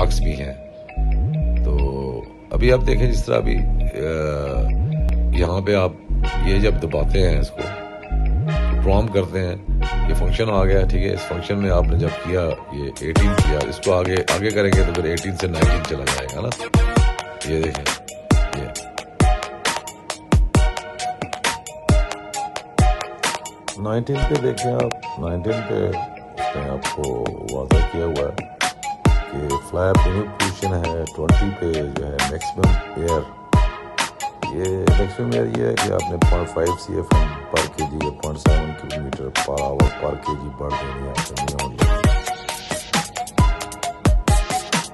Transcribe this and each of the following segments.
Blocks भी हैं। तो अभी आप देखें जिस तरह अभी यहाँ पे आप ये जब दबाते हैं, इसको प्रॉम्प्ट करते हैं, ये फंक्शन आ गया, ठीक है। इस फंक्शन में आपने जब किया ये 18 किया, इसको आगे करेंगे तो फिर 18 से 19 चला जाएगा ना। ये देखें, ये 19 पे देखें आप, 19 पे इसमें आपको वाज़ह किया हुआ है कि फ्लैप यूनिट पोजीशन है। 20 पे जो है मैक्सिमम एयर, ये मैक्सिमम एयर ये है कि आपने 0.5 CFM पर kg या 0.7 किलोमीटर पर आवर पर kg बढ़ देनी है आपने ओनली।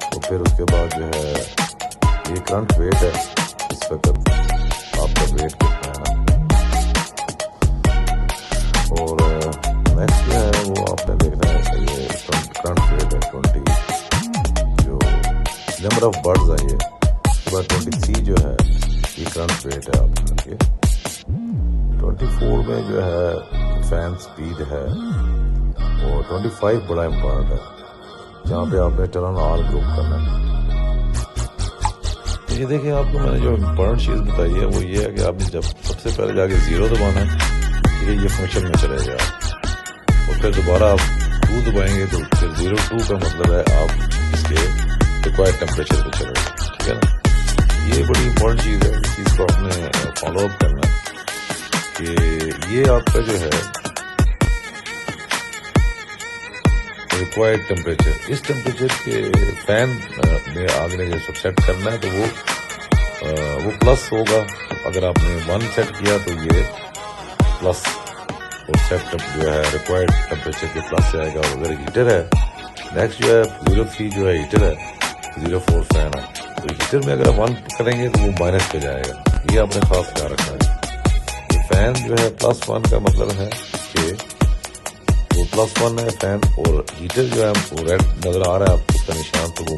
तो फिर उसके बाद जो है ये करंट वेट है, इस वक्त आपका वेट कितना है। और नेक्स्ट जो है वो आपने देखना है कि ये करंट वेट है 20, जो नंबर ऑफ बर्ड्स है ये। उसके बाद 23 जो है ये करंट वेट है आपका। ये 24 में जो है फैन स्पीड है, और 25 बड़ा इम्पोर्टेंट है, जहाँ पे आपने टर्न ऑन ग्रुप करना है। ये देखिए, आपको मैंने जो इम्पोर्टेंट चीज़ बताई है वो ये है कि आपने जब सबसे पहले जाके 0 दबाना है, ठीक है, ये फंक्शन में चलेगा, और फिर दोबारा आप 2 दबाएंगे तो फिर 0-2 का मतलब है आप इसके रिक्वायर्ड टेम्परेचर पे चलेगा, ठीक है ना। ये बड़ी इंपॉर्टेंट चीज़ है, इस चीज़ को आपने फॉलो अप करना है कि ये आपका जो है रिक्वायर्ड टेम्परेचर, इस टेम्परेचर के फैन में आपने जब सेट करना है तो वो प्लस होगा। अगर आपने 1 सेट किया तो ये प्लस, और सेट जो है रिक्वायर्ड टेम्परेचर के प्लस जाएगा। अगर हीटर है, नेक्स्ट जो है 03 जो है हीटर है, 04 फैन है, तो हीटर में अगर 1 करेंगे तो वो माइनस पे जाएगा। ये आपने खास ख्याल रखना है। ये फैन जो है +1 का मतलब है कि वो +1 है फैन, और हीटर जो है वो रेड नजर आ रहा है आपको उसका निशान, तो वो